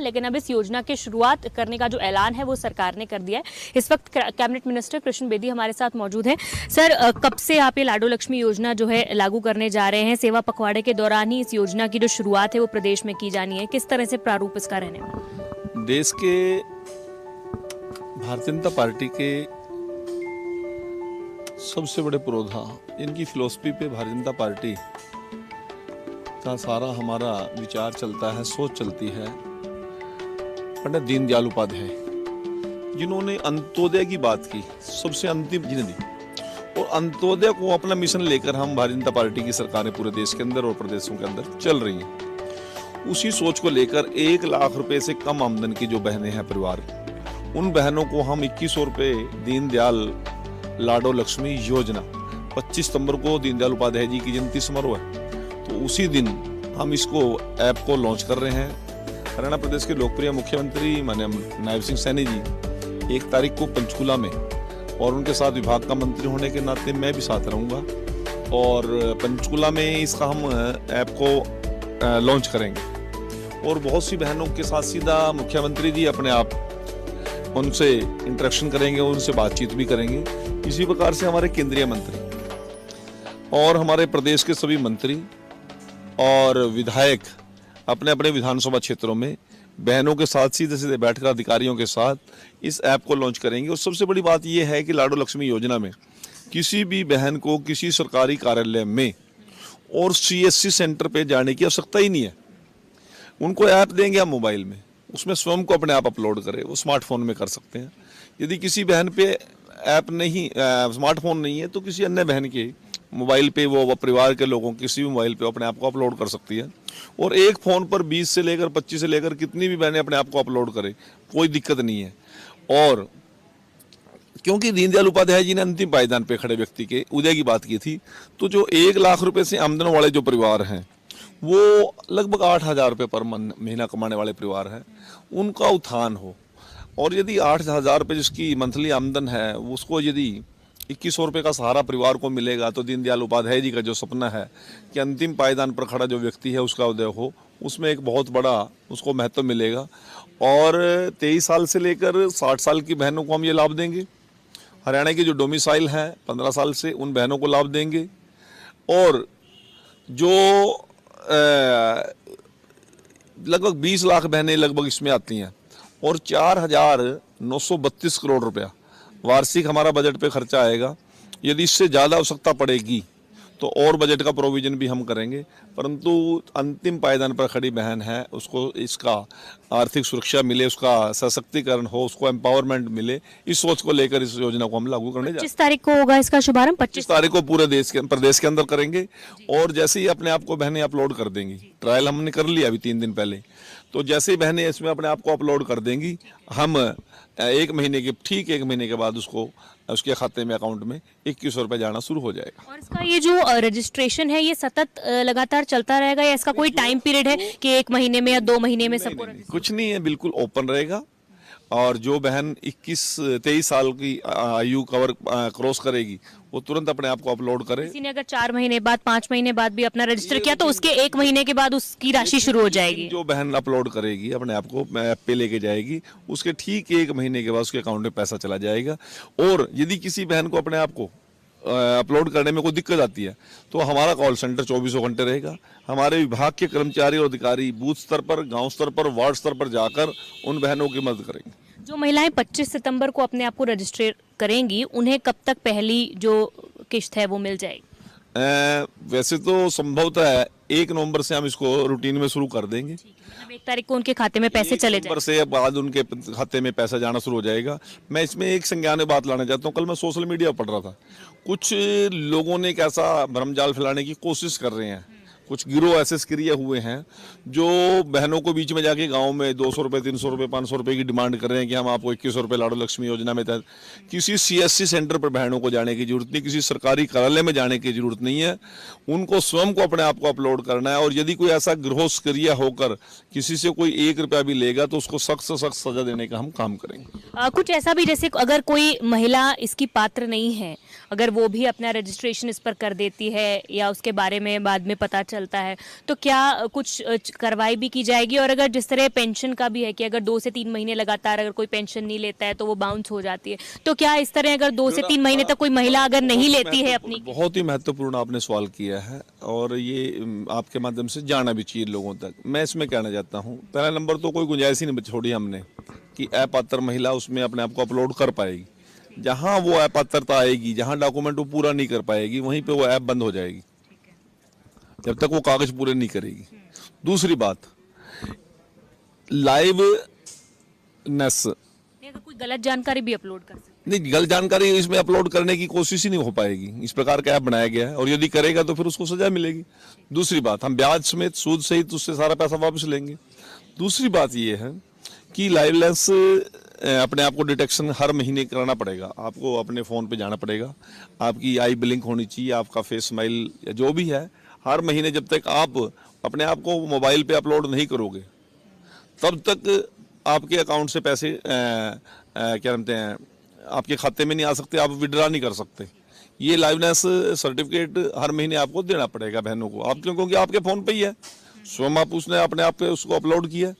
लेकिन अब इस योजना की शुरुआत करने का जो ऐलान है वो सरकार ने कर दिया है। इस वक्त कैबिनेट मिनिस्टर कृष्ण बेदी हमारे साथ मौजूद हैं। सर, कब से आप ये लाडो लक्ष्मी योजना जो है लागू करने जा रहे हैं? सेवा पखवाड़े के दौरान ही इस योजना की जो शुरुआत है वो प्रदेश में की जानी है, किस तरह से प्रारूप इसका रहने वाला? देश के भारतीय जनता पार्टी के सबसे बड़े पुरोधा, इनकी फिलॉसफी पे भारतीय जनता पार्टी का सारा हमारा विचार चलता है, सोच चलती है। पंडित दीनदयाल उपाध्याय जिन्होंने अंत्योदय की बात की, सबसे अंतिम जिन्हें दी, और अंत्योदय को अपना मिशन लेकर हम भारतीय जनता पार्टी की सरकारें पूरे देश के अंदर और प्रदेशों के अंदर चल रही हैं। उसी सोच को लेकर 1 लाख रुपए से कम आमदन की जो बहनें हैं परिवार, उन बहनों को हम 2100 रुपये दीनदयाल लाडो लक्ष्मी योजना, 25 सितंबर को दीनदयाल उपाध्याय जी की जयंती समारोह है, तो उसी दिन हम इसको ऐप को लॉन्च कर रहे हैं। हरियाणा प्रदेश के लोकप्रिय मुख्यमंत्री माननीय नायब सिंह सैनी जी 1 तारीख को पंचकूला में, और उनके साथ विभाग का मंत्री होने के नाते मैं भी साथ रहूँगा, और पंचकूला में इसका हम ऐप को लॉन्च करेंगे। और बहुत सी बहनों के साथ सीधा मुख्यमंत्री जी अपने आप उनसे इंटरेक्शन करेंगे, उनसे बातचीत भी करेंगे। इसी प्रकार से हमारे केंद्रीय मंत्री और हमारे प्रदेश के सभी मंत्री और विधायक अपने अपने विधानसभा क्षेत्रों में बहनों के साथ सीधे सीधे बैठकर अधिकारियों के साथ इस ऐप को लॉन्च करेंगे। और सबसे बड़ी बात यह है कि लाडो लक्ष्मी योजना में किसी भी बहन को किसी सरकारी कार्यालय में और CSC सेंटर पे जाने की आवश्यकता ही नहीं है। उनको ऐप देंगे हम मोबाइल में, उसमें स्वयं को अपने आप अपलोड करें, वो स्मार्टफोन में कर सकते हैं। यदि किसी बहन पे ऐप नहीं, स्मार्टफोन नहीं है, तो किसी अन्य बहन के मोबाइल पे वो परिवार के लोगों किसी भी मोबाइल पे अपने आप को अपलोड कर सकती है। और एक फ़ोन पर 20 से लेकर 25 से लेकर कितनी भी बहनें अपने आप को अपलोड करें, कोई दिक्कत नहीं है। और क्योंकि दीनदयाल उपाध्याय जी ने अंतिम पायदान पे खड़े व्यक्ति के उदय की बात की थी, तो जो 1 लाख रुपए से आमदन वाले जो परिवार हैं, वो लगभग 8,000 रुपये पर महीना कमाने वाले परिवार हैं, उनका उत्थान हो। और यदि 8,000 रुपये जिसकी मंथली आमदन है, उसको यदि 2100 रुपये का सहारा परिवार को मिलेगा, तो दीनदयाल उपाध्याय जी का जो सपना है कि अंतिम पायदान पर खड़ा जो व्यक्ति है उसका उदय हो, उसमें एक बहुत बड़ा उसको महत्व मिलेगा। और 23 साल से लेकर 60 साल की बहनों को हम ये लाभ देंगे। हरियाणा की जो डोमिसाइल है 15 साल से, उन बहनों को लाभ देंगे। और जो लगभग 20 लाख बहनें लगभग इसमें आती हैं, और 4,932 करोड़ रुपया वार्षिक हमारा बजट पे खर्चा आएगा। यदि इससे ज़्यादा आवश्यकता पड़ेगी तो और बजट का प्रोविजन भी हम करेंगे, परंतु अंतिम पायदान पर खड़ी बहन है, उसको इसका आर्थिक सुरक्षा मिले, उसका सशक्तिकरण हो, उसको एम्पावरमेंट मिले, इस सोच को लेकर इस योजना को हम लागू करने जा रहे हैं। 25 तारीख को होगा इसका शुभारंभ? 25 तारीख को पूरे प्रदेश के अंदर करेंगे। और जैसे ही अपने आप को बहनें अपलोड कर देंगी, ट्रायल हमने कर लिया अभी 3 दिन पहले, तो जैसे ही बहनें इसमें अपने आप को अपलोड कर देंगी, हम 1 महीने के बाद उसको उसके खाते में, अकाउंट में 2100 रुपये जाना शुरू हो जाएगा। और इसका ये जो रजिस्ट्रेशन है ये सतत लगातार चलता रहेगा, या इसका कोई टाइम पीरियड है कि 1 महीने में या 2 महीने में सबको? कुछ नहीं है, बिल्कुल ओपन रहेगा। और जो बहन 23 साल की आयु क्रॉस करेगी, वो तुरंत अपने आप को अपलोड करे। किसी ने अगर 4 महीने बाद, 5 महीने बाद भी अपना रजिस्टर किया, तो उसके 1 महीने के बाद उसकी राशि शुरू हो जाएगी। जो बहन अपलोड करेगी, अपने आप को ऐप पे लेके जाएगी, उसके ठीक 1 महीने के बाद उसके अकाउंट में पैसा चला जाएगा। और यदि किसी बहन को अपने आप को अपलोड करने में कोई दिक्कत आती है, तो हमारा कॉल सेंटर 24 घंटे रहेगा। हमारे विभाग के कर्मचारी और अधिकारी बूथ स्तर पर, गांव स्तर पर, वार्ड स्तर पर जाकर उन बहनों की मदद करेंगे। जो महिलाएं 25 सितंबर को अपने आप को रजिस्टर करेंगी, उन्हें कब तक पहली जो किश्त है वो मिल जाएगी? वैसे तो संभवतः 1 नवंबर से हम इसको रूटीन में शुरू कर देंगे। 1 तारीख को उनके खाते में पैसे चले जाएंगे। से बाद उनके खाते में पैसा जाना शुरू हो जाएगा। मैं इसमें एक संज्ञान बात लाना चाहता हूँ। कल मैं सोशल मीडिया पढ़ रहा था, कुछ लोगों ने एक ऐसा भ्रमजाल फैलाने की कोशिश कर रहे हैं, कुछ गिरोह ऐसे सक्रिय हुए हैं जो बहनों को बीच में जाके गांव में 200 रुपये, 300 रुपये, 500 रुपये की डिमांड कर रहे हैं कि हम आपको 2100 रुपये लाडो लक्ष्मी योजना में तहत। किसी CSC सेंटर पर बहनों को जाने की जरूरत नहीं, किसी सरकारी कार्यालय में जाने की जरूरत नहीं है। उनको स्वयं को अपने आप को अपलोड करना है। और यदि कोई ऐसा गिरोह सक्रिय होकर किसी से कोई 1 रुपया भी लेगा, तो उसको सख्त से सख्त सजा देने का हम काम करेंगे। कुछ ऐसा भी, जैसे अगर कोई महिला इसकी पात्र नहीं है, अगर वो भी अपना रजिस्ट्रेशन इस पर कर देती है, या उसके बारे में बाद में पता चलता है, तो क्या कुछ कार्रवाई भी की जाएगी? और अगर जिस तरह पेंशन का भी है कि अगर 2 से 3 महीने लगातार अगर कोई पेंशन नहीं लेता है तो वो बाउंस हो जाती है, तो क्या इस तरह अगर 2 से 3 महीने तक कोई महिला अगर नहीं लेती है अपनी? बहुत ही महत्वपूर्ण आपने सवाल किया है और ये आपके माध्यम से जाना भी चाहिए लोगों तक। मैं इसमें कहना चाहता हूँ, पहला नंबर तो कोई गुंजाइश ही नहीं छोड़ी हमने कि अपात्र महिला उसमें अपने आप को अपलोड कर पाएगी। जहाँ वो अपात्रता आएगी, जहाँ डॉक्यूमेंट वो पूरा नहीं कर पाएगी, वहीं पे वो ऐप बंद हो जाएगी जब तक वो कागज पूरे नहीं करेगी। दूसरी बात, लाइवनेस, अगर कोई गलत जानकारी भी अपलोड कर सकते नहीं, गलत जानकारी इसमें अपलोड करने की कोशिश ही नहीं हो पाएगी। इस प्रकार का ऐप बनाया गया है और यदि करेगा तो फिर उसको सजा मिलेगी। दूसरी बात, हम ब्याज समेत सूद सहित उससे सारा पैसा वापस लेंगे। दूसरी बात ये है कि लाइवलेंस अपने आप को डिटेक्शन हर महीने कराना पड़ेगा। आपको अपने फ़ोन पे जाना पड़ेगा, आपकी आई ब्लिंक होनी चाहिए, आपका फेस स्माइल या जो भी है, हर महीने जब तक आप अपने आप को मोबाइल पे अपलोड नहीं करोगे तब तक आपके अकाउंट से पैसे क्या कहते हैं आपके खाते में नहीं आ सकते, आप विड्रा नहीं कर सकते। ये लाइवनेस सर्टिफिकेट हर महीने आपको देना पड़ेगा बहनों को। आप क्योंकि आपके फ़ोन पे ही है, स्वयं आप उसने अपने आप पे उसको अपलोड किया।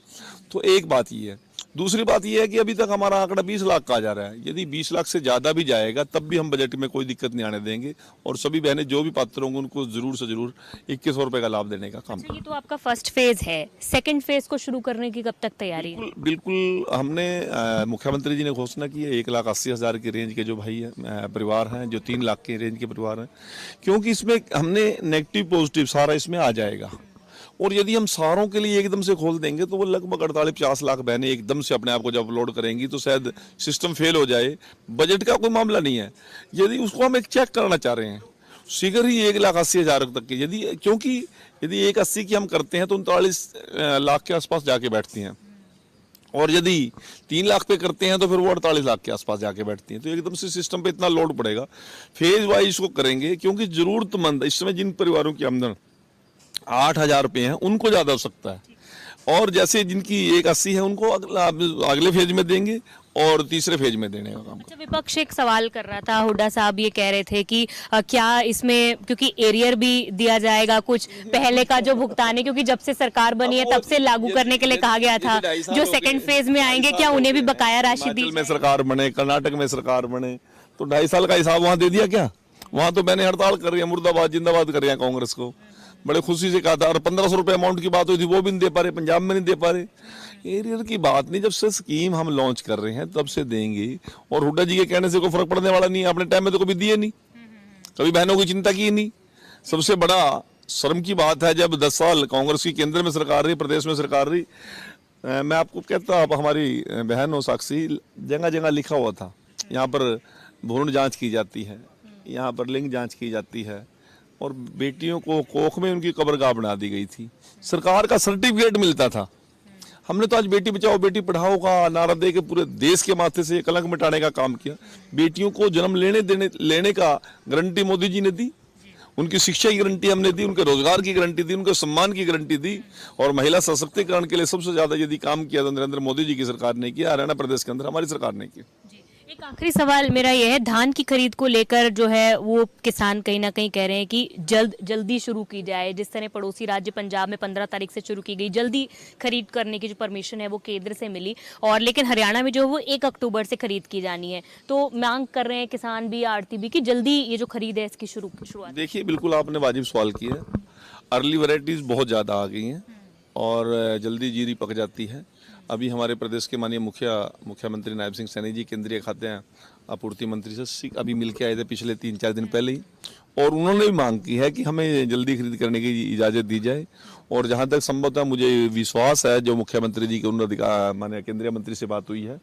तो एक बात ये है। दूसरी बात यह है कि अभी तक हमारा आंकड़ा 20 लाख का आ जा रहा है। यदि 20 लाख से ज़्यादा भी जाएगा तब भी हम बजट में कोई दिक्कत नहीं आने देंगे और सभी बहनें जो भी पात्र होंगे उनको जरूर से जरूर 2100 रुपये का लाभ देने का काम। ये तो आपका फर्स्ट फेज है, सेकंड फेज को शुरू करने की कब तक तैयारी है? बिल्कुल हमने मुख्यमंत्री जी ने घोषणा की है 1,80,000 की रेंज के जो भाई परिवार हैं, जो 3 लाख के रेंज के परिवार हैं, क्योंकि इसमें हमने नेगेटिव पॉजिटिव सारा इसमें आ जाएगा। और यदि हम सारों के लिए एकदम से खोल देंगे तो वो लगभग 48-50 लाख बहनें एकदम से अपने आप को जब अपलोड करेंगी तो शायद सिस्टम फेल हो जाए। बजट का कोई मामला नहीं है, यदि उसको हम एक चेक करना चाह रहे हैं शीघ्र ही 1,80,000 तक के, क्योंकि यदि 1,80 की हम करते हैं तो 39 लाख के आसपास जाके बैठती हैं और यदि 3 लाख पे करते हैं तो फिर वो 48 लाख के आसपास जाके बैठती हैं। तो एकदम से सिस्टम पे इतना लोड पड़ेगा। फेज वाइज इसको करेंगे क्योंकि जरूरतमंद इस समय जिन परिवारों की आमदन 8,000 रुपये हैं उनको ज़्यादा हो सकता है, और जैसे जिनकी 1,80 है उनको अगले फेज में देंगे और तीसरे फेज में देने का काम। अच्छा, विपक्ष एक सवाल कर रहा था, हुड्डा साहब ये कह रहे थे कि क्या इसमें क्योंकि एरियर भी दिया जाएगा कुछ पहले का जो भुगतान है, क्योंकि जब से सरकार बनी है तब से लागू करने के लिए कहा गया था, जो सेकंड फेज में आएंगे क्या उन्हें भी बकाया राशि दी? में सरकार बने, कर्नाटक में सरकार बने तो 2.5 साल का हिसाब वहाँ दे दिया क्या? वहाँ तो मैंने हड़ताल कर रही है, मुर्दाबाद जिंदाबाद कर रही है कांग्रेस को, बड़े खुशी से कहा था। और 1,500 रुपये अमाउंट की बात हुई थी वो भी नहीं दे पा रहे, पंजाब में नहीं दे पा रहे। एरियर की बात नहीं, जब से स्कीम हम लॉन्च कर रहे हैं तब से देंगे और हुड्डा जी के कहने से कोई फर्क पड़ने वाला नहीं है। अपने टाइम में तो कभी दिए नहीं, कभी बहनों की चिंता की नहीं। सबसे बड़ा शर्म की बात है जब 10 साल कांग्रेस की केंद्र में सरकार रही, प्रदेश में सरकार रही, मैं आपको कहता आप हमारी बहन हो साक्षी, जगह जगह लिखा हुआ था यहाँ पर भ्रूण जाँच की जाती है, यहाँ पर लिंग जाँच की जाती है और बेटियों को कोख में उनकी कब्रगाह बना दी गई थी। सरकार का सर्टिफिकेट मिलता था। हमने तो आज बेटी बचाओ बेटी पढ़ाओ का नारा दे के पूरे देश के माथे से कलंक मिटाने का काम किया। बेटियों को जन्म लेने का गारंटी मोदी जी ने दी, उनकी शिक्षा की गारंटी हमने दी, उनके रोजगार की गारंटी दी, उनके सम्मान की गारंटी दी। और महिला सशक्तिकरण के लिए सबसे ज्यादा यदि काम किया तो नरेंद्र मोदी जी की सरकार ने किया, हरियाणा प्रदेश के अंदर हमारी सरकार ने किया। एक आखिरी सवाल मेरा यह है, धान की खरीद को लेकर जो है वो किसान कहीं ना कहीं कह रहे हैं कि जल्दी शुरू की जाए। जिस तरह पड़ोसी राज्य पंजाब में 15 तारीख से शुरू की गई, जल्दी खरीद करने की जो परमिशन है वो केंद्र से मिली, और लेकिन हरियाणा में जो वो 1 अक्टूबर से खरीद की जानी है। तो मांग कर रहे हैं किसान भी, आड़ती भी, कि जल्दी ये जो खरीद है इसकी शुरुआत। देखिए, बिल्कुल आपने वाजिब सवाल किया। अर्ली वैरायटीज बहुत ज़्यादा आ गई हैं और जल्दी जीरी पक जाती है। अभी हमारे प्रदेश के माननीय मुख्यमंत्री नायब सिंह सैनी जी केंद्रीय खाद्य आपूर्ति मंत्री से अभी मिल के आए थे पिछले 3-4 दिन पहले ही, और उन्होंने भी मांग की है कि हमें जल्दी खरीद करने की इजाज़त दी जाए। और जहाँ तक संभव है मुझे विश्वास है, जो मुख्यमंत्री जी के उन माननीय केंद्रीय मंत्री से बात हुई है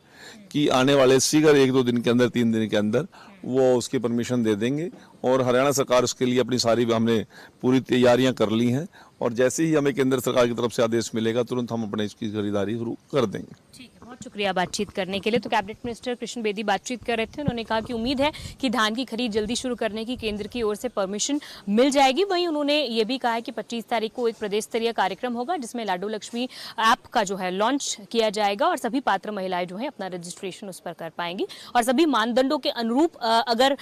कि आने वाले शीघ्र 1-2 दिन के अंदर, 3 दिन के अंदर वो उसकी परमिशन दे देंगे। और हरियाणा सरकार उसके लिए अपनी सारी हमने पूरी तैयारियां कर ली हैं और जैसे ही हमें केंद्र सरकार की तरफ से आदेश मिलेगा तुरंत हम अपने इसकी खरीदारी शुरू कर देंगे। ठीक है, बहुत शुक्रिया बातचीत करने के लिए। तो कैबिनेट मिनिस्टर कृष्ण बेदी बातचीत कर रहे थे। उन्होंने कहा कि उम्मीद है कि धान की खरीद जल्दी शुरू करने की केंद्र की ओर से परमिशन मिल जाएगी। वहीं उन्होंने ये भी कहा है कि 25 तारीख को एक प्रदेश स्तरीय कार्यक्रम होगा जिसमें लाडो लक्ष्मी ऐप का जो है लॉन्च किया जाएगा और सभी पात्र महिलाएं जो है अपना रजिस्ट्रेशन उस पर कर पाएंगी और सभी मानदंडों के अनुरूप अगर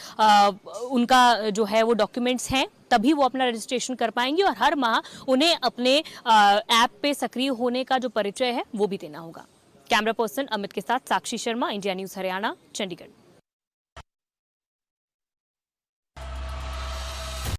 उनका जो है वो डॉक्यूमेंट्स हैं तभी वो अपना रजिस्ट्रेशन कर पाएंगी और हर माह उन्हें अपने ऐप पे सक्रिय होने का जो परिचय है वो भी देना होगा। कैमरा पर्सन अमित के साथ साक्षी शर्मा, इंडिया न्यूज हरियाणा, चंडीगढ़।